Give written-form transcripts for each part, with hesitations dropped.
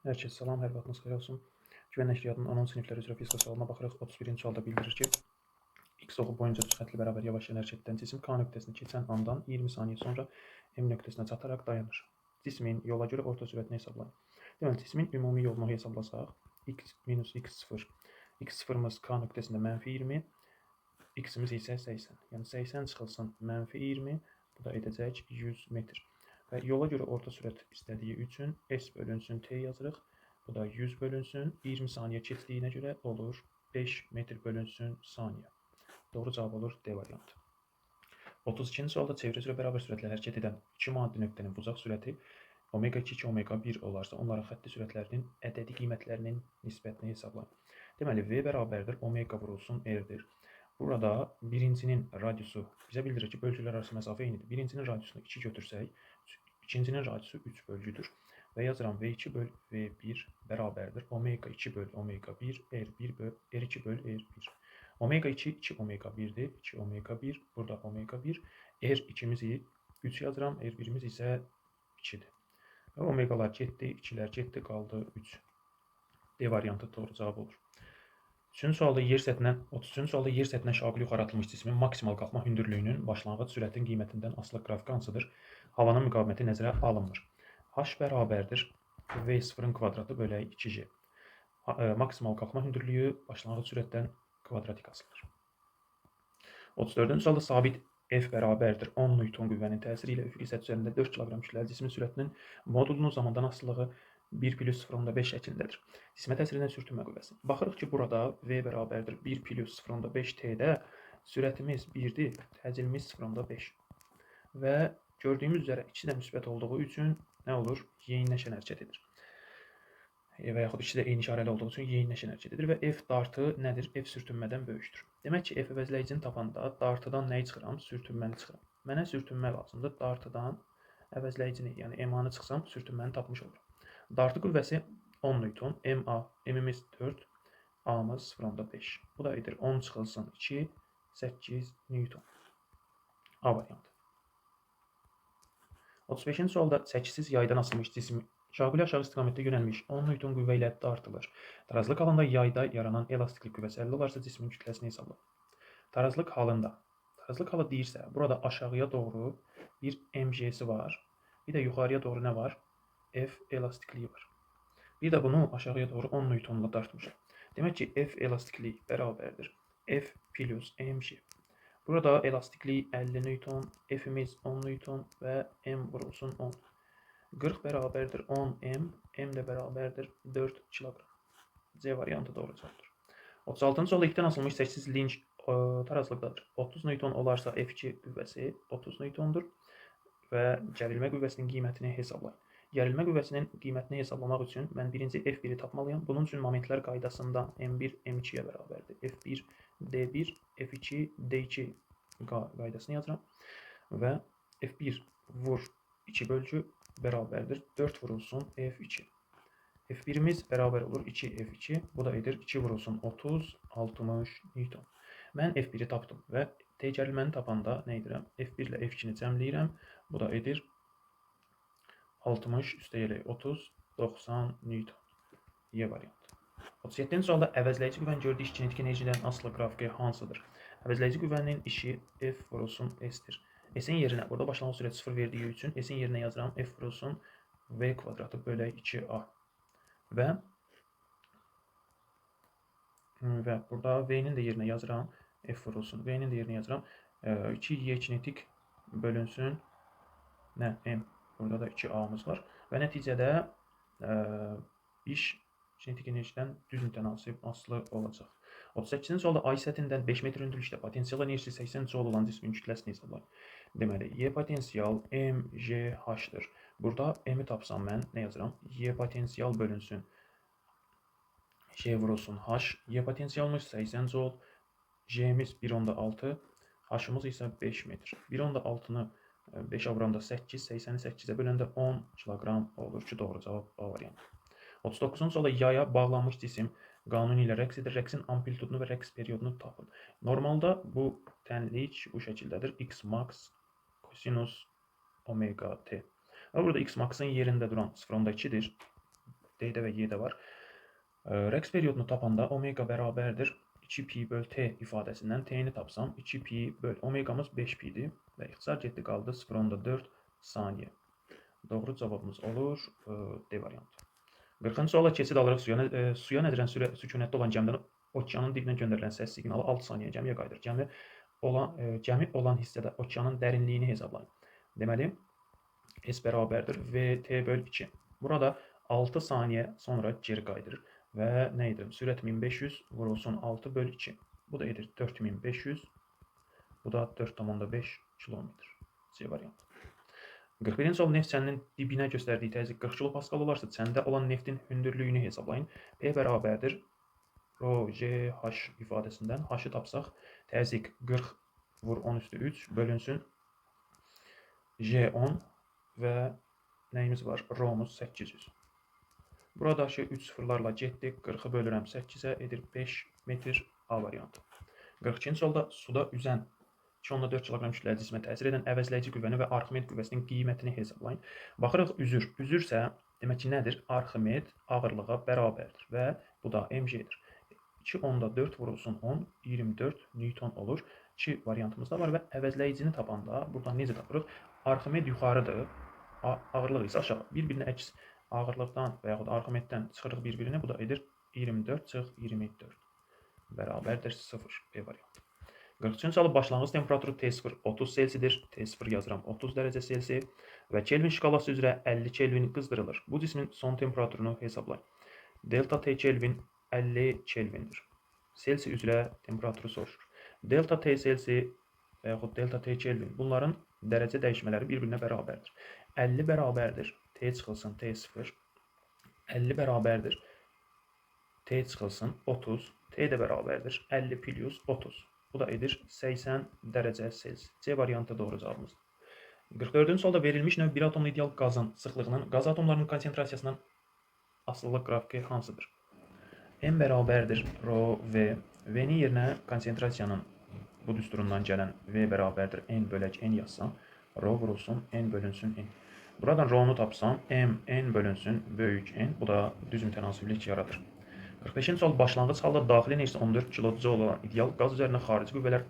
Hər kəs salam, hər vaxtınız xeyir olsun. Güvən nəşriyyatının anon sinifləri üzrə fizika sualına baxırıq. 31-ci sualda bildirir ki, x oxu boyunca düz xətli bərabər yavaş hərəkət edən cisim K nöqtəsini keçən andan 20 saniyə sonra M nöqtəsinə çataraq dayanır. Cismin yola görə orta sürətini hesablayın. Deməli, cismin ümumi yolunu hesablasaq, x minus x0, x0'mız K nöqtəsində -20, x-imiz isə 80. Yəni 80 çıxılsın -20, bu da edəcək 100 metr. Və yola görə orta sürət istədiyi üçün S bölünsün T yazırıq. Bu da 100 bölünsün 20 saniyə keçdiyinə görə olur 5 metr bölünsün saniyə. Doğru cavab olur D variantı. 32-ci sualda çevrə üzrə bərabər sürətlə hərəkət edən iki maddi nöqtənin bucaq sürəti omega 2 omega 1 olarsa, onların xətti sürətlərinin ədədi qiymətlərinin nisbətini hesablayın. Deməli, V bərabərdir omega vurulsun R-dir. Burada birincinin radiusu bizə bildirir ki, bölgülər arası məsafə eynidir. Birincinin radiusunu 2 götürsək, ikincinin radiusu 3 bölgüdür. Və yazıram V2 böl V1 bərabərdir omega 2 böl omega 1 R1 böl R2 böl R1. Omega 2 2 omega 1'dir. 2 omega 1, burada omega 1. R2'mizi 3 yazıram, R1'imiz isə 2'dir. Və omegalar getdi, 2'lər getdi, qaldı 3. D variantı doğru cavab olur. 33-cü sualda yer səthinə şaquli yuxarı atılmış cismin maksimal qalxma hündürlüyünün başlanğıc sürətin qiymətindən asılı qrafik hansıdır? Havanın müqaviməti nəzərə alınmır. H bərabərdir V0-ın kvadratı bölək 2G. Maksimal qalxma hündürlüyü başlanğıc sürətdən kvadratik asılıdır. 34-cü sualda sabit F bərabərdir 10 Newton qüvvənin təsiri ilə üfüqi səthi üzərində 4 kq kütləli cismin sürətinin modulunun zamandan asılılığı 1 plus 0.5 şəklindədir. Cismə təsir edən sürtünmə qüvvəsi. Baxırıq ki, burada V bərabərdir 1 plus 0.5 T-də sürətimiz 1-dir, təcilimiz 0.5. Və gördüyümüz üzrə ikisi də müsbət olduğu üçün nə olur? Yeyinləşən hərəkət edir. Və yaxud ikisi də eyni işarəli olduğu üçün yeyinləşən hərəkət edir və F dartı nədir? F sürtünmədən böyükdür. Demək ki, F əvəzləyicini tapanda dartıdan nəyi çıxıram? Sürtünməni çıxıram. Mənə sürtünmə lazımdır. Dartıdan əvəzləyicini, yəni MA-nı çıxsam, sürtünməni tapmış olurum. Dartı qüvvəsi 10 Newton, MA, M-imiz 4, A-mız 0.5. Bu da edir 10 çıxılsın 2, 8 Newton. A variantı. 35-ci sualda çəkisiz yaydan asılmış cisim şaquli aşağı istiqamətdə yönəlmiş 10 Newton qüvvə ilə dartılır. Tarazlıq halında yayda yaranan elastiklik qüvvəsi 50 olarsa cismin kütləsini hesabla. Tarazlıq halı deyirsə, burada aşağıya doğru bir MG-si var. Bir də yuxarıya doğru nə var? F elastikliyi var. Bir də bunu aşağıya doğru 10 Newtonla dartmışam. Demək ki, F elastikliyi bərabərdir F plus mg. Burada elastikliyi 50 Newton, F'imiz 10 Newton və M vurulsun 10. 40 bərabərdir 10 M, M də bərabərdir 4 kiloqram. C variantı doğru cavabdır. 36-cı sualda 2-dən asılmış 8 linç tarazlıqdadır. 30 Newton olarsa F2 qüvvəsi 30 Newtondur və gərilmə qüvvəsinin qiymətini hesablayın. Gərilmə qüvvəsinin qiymətini hesablamaq üçün mən birinci F1-i tapmalıyam. Bunun üçün momentlər qaydasından M1 M2-yə bərabərdir. F1 D1, F2 D2 qaydasını yazıram. Və F1 vur 2 bölgü bərabərdir 4 vurulsun F2. F1'imiz bərabər olur 2 F2. Bu da edir 2 vurulsun 30, 60 Newton. Mən F1-i tapdım və T gərilməni tapanda nə edirəm? F1 ilə F2-ni cəmləyirəm. Bu da edir 60 üstəgələk 30, 90 Newton. Y variantı. 37-ci sualda əvəzləyici qüvvənin gördüyü iş kinetik enerjidən asılı qrafiki hansıdır? Əvəzləyici qüvvənin işi F vurulsun S-dir. S-in yerinə, burada başlanğıc sürət 0 verdiyi üçün S-in yerinə yazıram F vurulsun V kvadratı bölək 2A. Və burada V-nin də yerinə yazıram F vurulsun. V-nin də yerinə yazıram 2Y kinetik bölünsün nə? M. Burada da 2A-mız var. Və nəticədə iş kinetik enerjidən düz mütənasib asılı olacaq. 38-ci sualda ay səthindən 5 metr hündürlükdə potensial enerjisi 80 joule olan cismin kütləsini hesablayın. Deməli, Y potensial MGH-dır. Burada M-i tapsam mən nə yazıram? Y potensial bölünsün J vurulsun H. Y potensialımız 80 joule, J-miz 1.6, H-ımız isə 5 metr. 1.6-nı 5'ə vuranda 8, 80'i 8'ə böləndə 10 kiloqram olur ki, doğru cavab A variantı. 39-cu sualda yaya bağlanmış cisim qanuni ilə rəqs edir. Rəqsin amplitudunu və rəqs periodunu tapın. Normalda bu tənlik bu şəkildədir. X max kosinus omega t. Və burada X max'ın yerində duran 0.2'dir. D'də və Y'də var. Rəqs periyodunu tapanda omega bərabərdir 2 pi böl t ifadəsindən t-ni tapsam 2 pi böl omegamız 5 pidir və ixtisar getdi qaldı 0,4 saniyə. Doğru cavabımız olur D variantı. 40-cı suala keçid alırıq suya nəzərən sükunətdə olan gəmidən okeanın dibinə göndərilən səs siqnalı 6 saniyə gəmiyə qayıdır. Gəmi olan hissədə okeanın dərinliyini hesablayın. Deməli, S bərabərdir VT böl 2. Burada 6 saniyə sonra geri qayıdır və nə edir? Sürət 1500 vurulsun 6 böl 2. Bu da edir 4500. Bu da 4,5 kilometr. C variantı. 41-ci sual neft çəninin dibinə göstərdiyi təzyiq 40 kilopascal olarsa, çəndə olan neftin hündürlüyünü hesablayın. P bərabərdir rho G H ifadəsindən H-ı tapsaq, təzyiq 40 vur 10 üstü 3 bölünsün G10 və nəyimiz var? Rho-muz 800. Buradakı 3 sıfırlarla getdik. 40-ı bölürəm 8-ə edir 5 metr. A variantı. 42-ci sualda suda üzən 2,4 kg kütləli cismə təsir edən əvəzləyici qüvvəni və Arximed qüvvəsinin qiymətini hesablayın. Baxırıq üzür. Üzürsə, demək ki, nədir? Arximed ağırlığa bərabərdir və bu da mg'dir. 2,4 vurulsun 10, 24 newton olur. 2 variantımız da var və əvəzləyicini tapanda buradan necə tapırıq? Arximed yuxarıdır, ağırlıq isə aşağı. Bir-birinə əks ağırlıqdan və yaxud Arximeddən çıxırıq bir-birinə, bu da edir 24 çıx 24 bərabərdir 0. B variantı. 43-cü sual başlanğıc temperaturu T0 30 Selsidir. T0 yazıram 30 dərəcə Selsi və Kelvin şkalası üzrə 50 Kelvin qızdırılır. Bu cismin son temperaturunu hesablayın. Delta T Kelvin 50 Kelvindir. Selsi üzrə temperaturu soruşur. Delta T Selsi və yaxud delta T Kelvin bunların dərəcə dəyişmələri bir-birinə bərabərdir. 50 bərabərdir T çıxılsın T0. 50 bərabərdir T çıxılsın 30. T də bərabərdir 50 plus 30. Bu da edir 80 dərəcə Selsi. C variantı doğru cavabımızdır. 44-cü sualda verilmiş növ 1 atomlu ideal qazın sıxlığının qaz atomlarının konsentrasiyasından asılılıq qrafiki hansıdır? M bərabərdir rho V. V-nin yerinə konsentrasiyanın bu düsturundan gələn V bərabərdir N bölək N yazsam, rho vurulsun N bölünsün N. Buradan rho-nu tapsam, M N bölünsün böyük N. Bu da düz mütənasiblik yaradır. 45-ci sual başlanğıc halda daxili enerjisi 14 kJ olan ideal qaz üzərinə xarici qüvvələr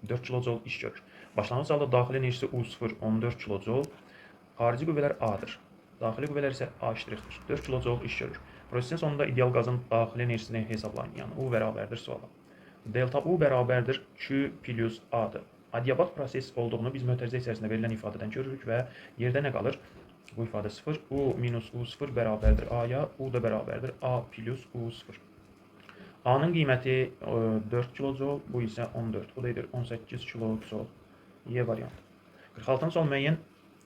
4 kJ iş görür. Başlanğıc halda daxili enerjisi U0 14 kJ, xarici qüvvələr A-dır. Daxili qüvvələr isə A'-dir. 4 kJ iş görür. Prosesin sonunda ideal qazın daxili enerjisini hesablayın. Yəni U bərabərdir suala. Delta U bərabərdir Q plus A-dır. Adiabat proses olduğunu biz mötərizə içərisində verilən ifadədən görürük və yerdə nə qalır? Bu ifadə 0. U minus U0 bərabərdir A-ya. U da bərabərdir A plus U0. A-nın qiyməti 4 kJ, bu isə 14. Bu da edir 18 kJ. Y variantı. 46-cı sual müəyyən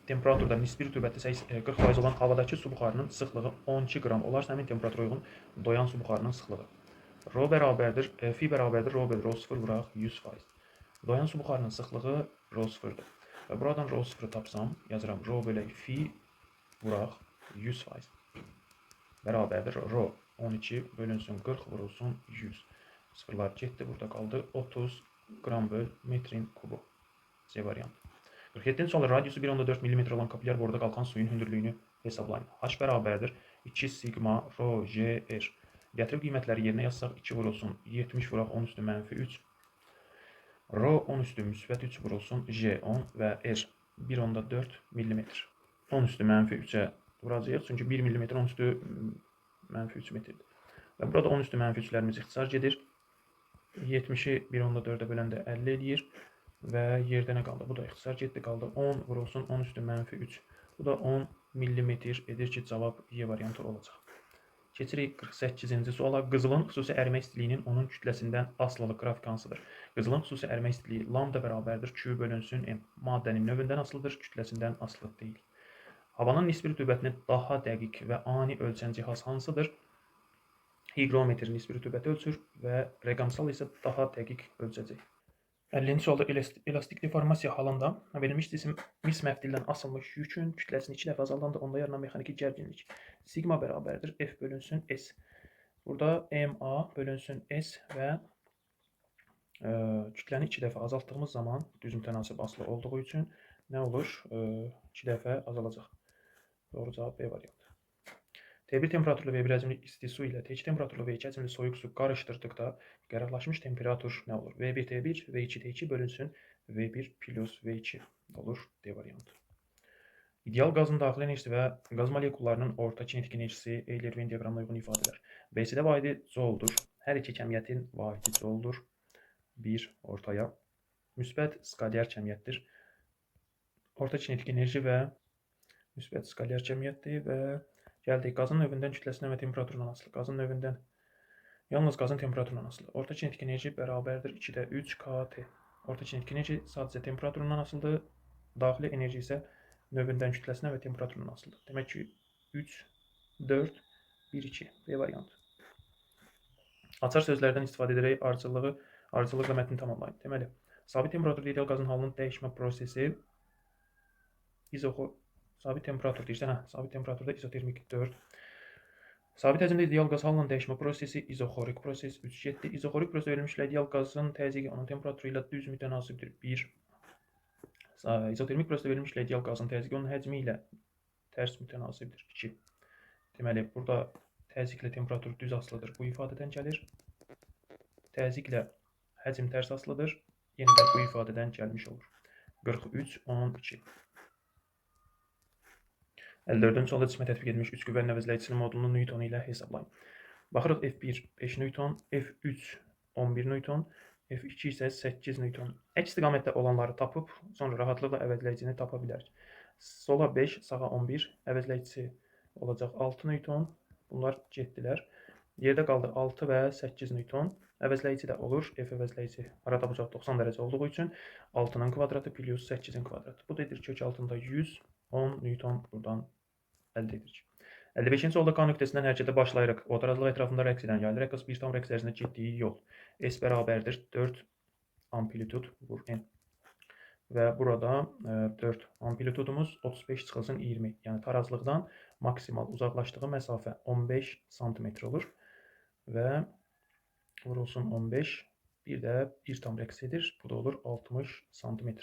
temperaturda nisbi rütubəti 40% olan havadakı su buxarının sıxlığı 12 qram olarsa, həmin temperatura uyğun doyan su buxarının sıxlığı. Rho bərabərdir, Fi bərabərdir, Rho bölü Rho 0 vuraq 100%. Doyan su buxarının sıxlığı Rho 0-dır. Və buradan Rho 0-ı tapsam, yazıram Rho bölək Fi vuraq 100%. Bərabərdir Rho 12 bölünsün 40 vurulsun 100. Sıfırlar getdi, burada qaldı 30 qram böl metrin kubu. C variantı. 47-ci sual radiusu 1,4 mm olan kapillər boruda qalxan suyun hündürlüyünü hesablayın. H bərabərdir 2 sigma rho G R. Gətirib qiymətləri yerinə yazsaq 2 vurulsun 70 vuraq 10 üstü mənfi 3. Rho 10 üstü müsbət 3 vurulsun G10 və R 1,4 mm. 10 üstü mənfi 3-ə vuracağıq, çünki 1 mm 10 üstü mənfi 3 metrdir. Və burada 10 üstü mənfi 3-lərimiz ixtisar gedir. 70-i 1,4-ə böləndə 50 edir. Və yerdə nə qaldı? Bu da ixtisar getdi, qaldı 10 vurulsun 10 üstü mənfi 3. Bu da 10 mm edir ki, cavab Y variantı olacaq. Keçirik 48-ci suala. Qızılın xüsusi ərimə istiliyinin onun kütləsindən asılılıq qrafiki hansıdır? Qızılın xüsusi ərimə istiliyi lambda bərabərdir Q bölünsün M. Maddənin növündən asılıdır, kütləsindən asılı deyil. Havanın nisbi rütubətini daha dəqiq və ani ölçən cihaz hansıdır? Higrometr nisbi rütubəti ölçür və rəqəmsal isə daha dəqiq ölçəcək. 50-ci sualda elastik deformasiya halında verilmiş cisim mis məftildən asılmış yükün kütləsini 2 dəfə azaldanda onda yaranan mexaniki gərginlik sigma bərabərdir F bölünsün S. Burada MA bölünsün S və kütləni 2 dəfə azaltdığımız zaman düz mütənasib asılı olduğu üçün nə olur? 2 dəfə azalacaq. Doğru cavab B variantı. T1 temperaturlu V1 həcmli isti su ilə T2 temperaturlu V2 həcmli soyuq su qarışdırdıqda qərarlaşmış temperatur nə olur? V1 T1, V2 T2 bölünsün V1 plus V2 olur D variantı. İdeal qazın daxili enerjisi və qaz molekullarının orta kinetik enerjisi Euler Venn diaqramına uyğun ifadələr. BC-də vahidi jouldur. Hər iki cəmiyyətin vahidi jouldur. 1 ortaya. Müsbət skalyar cəmiyyətdir. Orta kinetik enerji və müsbət skalyar cəmiyyətdir və gəldik qazın növündən kütləsindən və temperaturundan asılı. Qazın növündən yalnız qazın temperaturundan asılı. Orta kinetik enerji bərabərdir 2-də 3 kT. Orta kinetik enerji sadəcə temperaturundan asılıdır. Daxili enerji isə növündən kütləsindən və temperaturundan asılıdır. Demək ki 3, 4, 1, 2 B variantı. Açar sözlərdən istifadə edərək ardıcıllıqla mətni tamamlayın. Deməli, sabit temperaturda ideal qazın halının dəyişmə prosesi sabit temperatur deyirsə, sabit temperaturda izotermik 4. Sabit həcmdə ideal qaz halının dəyişmə prosesi izoxorik proses 3-7. İzoxorik prosesdə verilmiş ideal qazın təzyiqi onun temperaturu ilə düz mütənasibdir 1. İzotermik prosesdə verilmiş ideal qazın təzyiqi onun həcmi ilə tərs mütənasibdir 2. Deməli, burada təzyiqlə temperatur düz asılıdır. Bu ifadədən gəlir. Təzyiqlə həcm tərs asılıdır. Yenə də bu ifadədən gəlmiş olur. 43, 12. 54-cü sualda cismə tətbiq edilmiş 3 qüvvənin əvəzləyicisinin modulunu Newton ilə hesablayın. Baxırıq F1 5 Newton, F3 11 Newton, F2 isə 8 Newton. Əks istiqamətdə olanları tapıb, sonra rahatlıqla əvəzləyicisini tapa bilərik. Sola 5, sağa 11, əvəzləyicisi olacaq 6 Newton. Bunlar getdilər. Yerdə qaldı 6 və 8 Newton. Əvəzləyici də olur. F əvəzləyici arada bucaq 90 dərəcə olduğu üçün 6-nın kvadratı plus 8-in kvadratı. Bu da edir kök altında 110 Newton buradan əldə edirik. 55-ci sualda K nöqtəsindən hərəkətə başlayırıq. Otarazlıq ətrafında rəqs edən yaylı rəqs bir tam rəqs ərzində getdiyi yol. S bərabərdir 4 amplitud vur N. Və burada 4 amplitudumuz 35 çıxılsın 20. Yəni tarazlıqdan maksimal uzaqlaşdığı məsafə 15 sm olur. Və vurulsun 15. Bir də bir tam rəqs edir. Bu da olur 60 sm.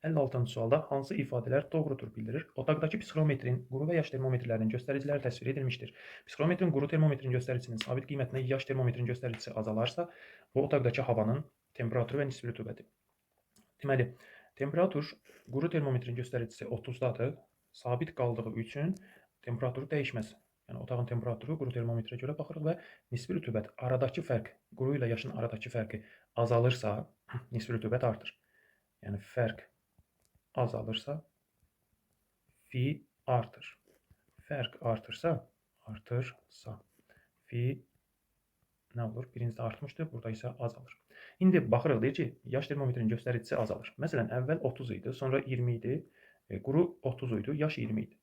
56-cı sualda hansı ifadələr doğrudur bildirir? Otaqdakı psixometrin quru və yaş termometrlərinin göstəriciləri təsvir edilmişdir. Psixometrin quru termometrin göstəricisinin sabit qiymətinə yaş termometrin göstəricisi azalarsa, bu otaqdakı havanın temperaturu və nisbi rütubəti. Deməli, temperatur quru termometrin göstəricisi 30-dadır. Sabit qaldığı üçün temperaturu dəyişməz. Yəni otağın temperaturu quru termometrə görə baxırıq və nisbi rütubət aradakı fərq, quru ilə yaşın aradakı fərqi azalırsa, nisbi rütubət artır. Yəni fərq azalırsa, fi artır. Fərq artırsa, fi nə olur? Birincidə artmışdır, burada isə azalır. İndi baxırıq, deyir ki, yaş termometrin göstəricisi azalır. Məsələn, əvvəl 30 idi, sonra 20 idi, quru 30 idi, yaş 20 idi.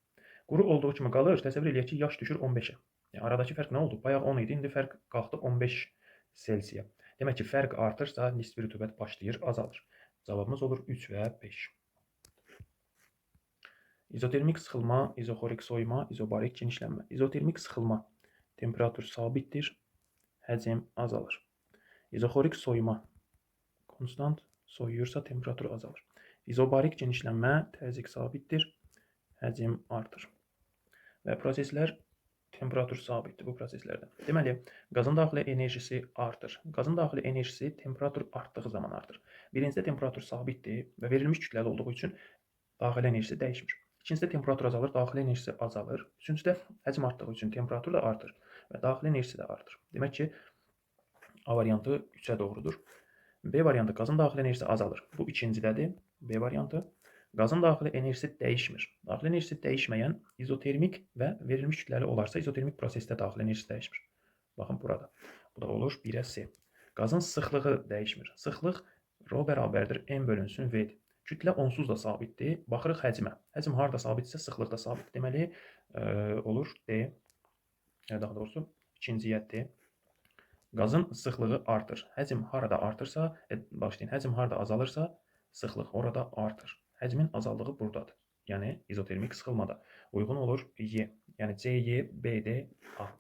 Quru olduğu kimi qalır, təsəvvür eləyək ki, yaş düşür 15-ə. Yəni, aradakı fərq nə oldu? Bayaq 10 idi, indi fərq qalxdı 15 Selsiyə. Demək ki, fərq artırsa, nisbi rütubət başlayır, azalır. Cavabımız olur 3 və 5. İzotermik sıxılma, izoxorik soyuma, izobarik genişlənmə. İzotermik sıxılma temperatur sabitdir, həcm azalır. İzoxorik soyuma konstant, soyuyursa temperatur azalır. İzobarik genişlənmə təzyiq sabitdir, həcm artır. Və proseslər temperatur sabitdir bu proseslərdə. Deməli, qazın daxili enerjisi artır. Qazın daxili enerjisi temperatur artdığı zaman artır. Birincidə temperatur sabitdir və verilmiş kütləli olduğu üçün daxili enerjisi dəyişmir. İkincidə temperatur azalır, daxili enerjisi azalır. Üçüncüdə həcm artdığı üçün temperatur da artır və daxili enerjisi də artır. Demək ki, A variantı 3-ə doğrudur. B variantı qazın daxili enerjisi azalır. Bu ikincidədir. B variantı. Qazın daxili enerjisi dəyişmir. Daxili enerjisi dəyişməyən izotermik və verilmiş kütləli olarsa izotermik prosesdə daxili enerjisi dəyişmir. Baxın burada. Bu da olur 1-ə C. Qazın sıxlığı dəyişmir. Sıxlıq ρ bərabərdir N bölünsün V-dir. Kütlə onsuz da sabitdir. Baxırıq həcmə. Həcm harada sabitsə sıxlıq da sabit. Deməli olur D. Daha doğrusu ikinciyə D. Qazın sıxlığı artır. Həcm harada artırsa, başlayın. Həcm harada azalırsa, sıxlıq orada artır. Həcmin azaldığı buradadır. Yəni izotermik sıxılmada. Uyğun olur Y. Yəni CY, BD, A.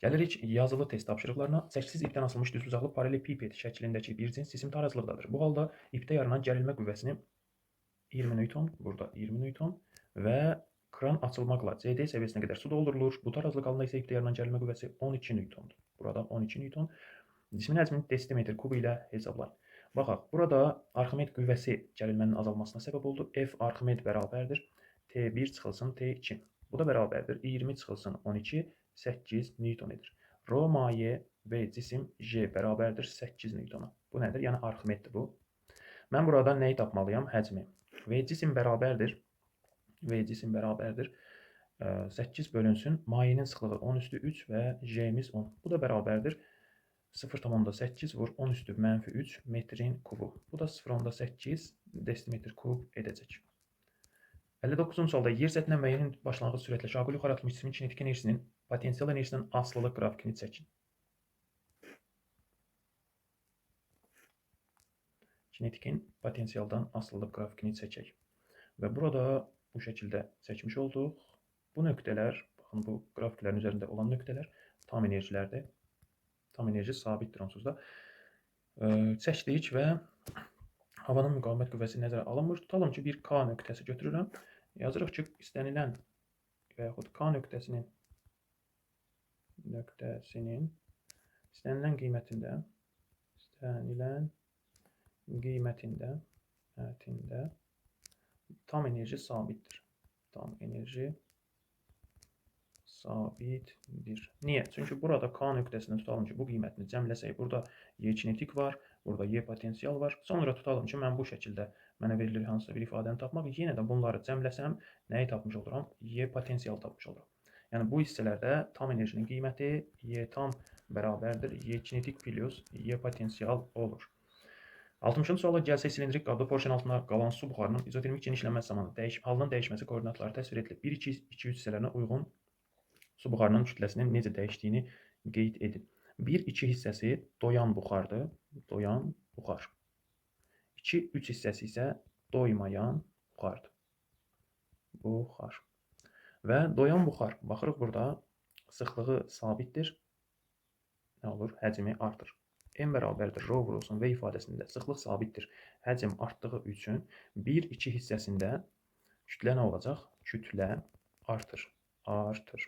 Gəlirik yazılı test tapşırıqlarına. Çəkisiz ipdən asılmış düzbucaqlı paralelepiped şəklindəki bir cins cisim tarazlıqdadır. Bu halda ipdə yaranan gərilmə qüvvəsini 20 Newton, burada 20 Newton və Kran açılmaqla CD səviyyəsinə qədər su doldurulur. Bu tarazlıq alında isə ixtiyarla gərilmə qüvvəsi 12 Newtondur. Burada 12 Newton. Cismin həcmini desimetr kub ilə hesablayın. Baxaq, burada Arximed qüvvəsi gərilmənin azalmasına səbəb oldu. F Arximed bərabərdir T1 çıxılsın T2. Bu da bərabərdir 20 çıxılsın 12, 8 Newton edir. Rho maye və cisim J bərabərdir 8 Newtona. Bu nədir? Yəni Arximeddir bu. Mən burada nəyi tapmalıyam? Həcmi. V cisim bərabərdir 8 bölünsün. Mayenin sıxlığı 10 üstü 3 və J'miz 10. Bu da bərabərdir 0,8 vur 10 üstü mənfi 3 metrin kubu. Bu da 0,8 desimetr kub edəcək. 59-cu sualda yer səthinə müəyyən başlanğıc sürətlə şaquli yuxarı atılmış cismin kinetik enerjisinin potensial enerjisindən asılılıq qrafikini çəkin. Kinetikin potensialdan asılılıq qrafikini çəkək. Və burada bu şəkildə çəkmiş olduq. Bu nöqtələr, baxın bu qrafiklərin üzərində olan nöqtələr tam enerjilərdir. Tam enerji sabitdir onsuz da. Çəkdik və havanın müqavimət qüvvəsi nəzərə alınmır. Tutalım ki, bir K nöqtəsi götürürəm. Yazırıq ki, istənilən və yaxud K nöqtəsinin istənilən qiymətində tam enerji sabitdir. Tam enerji sabitdir. Niyə? Çünki burada K nöqtəsində tutalım ki, bu qiymətini cəmləsək, burada Y kinetik var, burada Y potensial var. Sonra tutalım ki, mən bu şəkildə mənə verilir hansısa bir ifadəni tapmaq. Yenə də bunları cəmləsəm, nəyi tapmış oluram? Y potensial tapmış oluram. Yəni bu hissələrdə tam enerjinin qiyməti Y tam bərabərdir Y kinetik plus Y potensial olur. 60-cı suala gəlsək, silindrik qabda porşen altına qalan su buxarının izotermik genişlənməsi zamanı halının dəyişməsi koordinatları təsvir edilib. 1, 2, 2, 3 hissələrinə uyğun su buxarının kütləsinin necə dəyişdiyini qeyd edin. 1, 2 hissəsi doyan buxardır. Doyan buxar. 2, 3 hissəsi isə doymayan buxardır. Buxar. Və doyan buxar. Baxırıq burada sıxlığı sabitdir. Nə olur? Həcmi artır. M bərabərdir rho vurulsun V ifadəsində sıxlıq sabitdir. Həcm artdığı üçün 1, 2 hissəsində kütlə nə olacaq? Kütlə artır.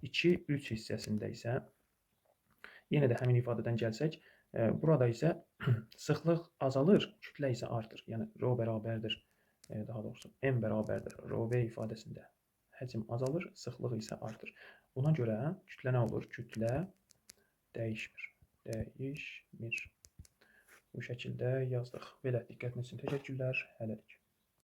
2, 3 hissəsində isə yenə də həmin ifadədən gəlsək, burada isə sıxlıq azalır, kütlə isə artır. Yəni rho bərabərdir, daha doğrusu M bərabərdir rho V ifadəsində həcm azalır, sıxlıq isə artır. Buna görə kütlə nə olur? Kütlə dəyişmir. Bu şəkildə yazdıq. Belə diqqətiniz üçün təşəkkürlər. Hələlik.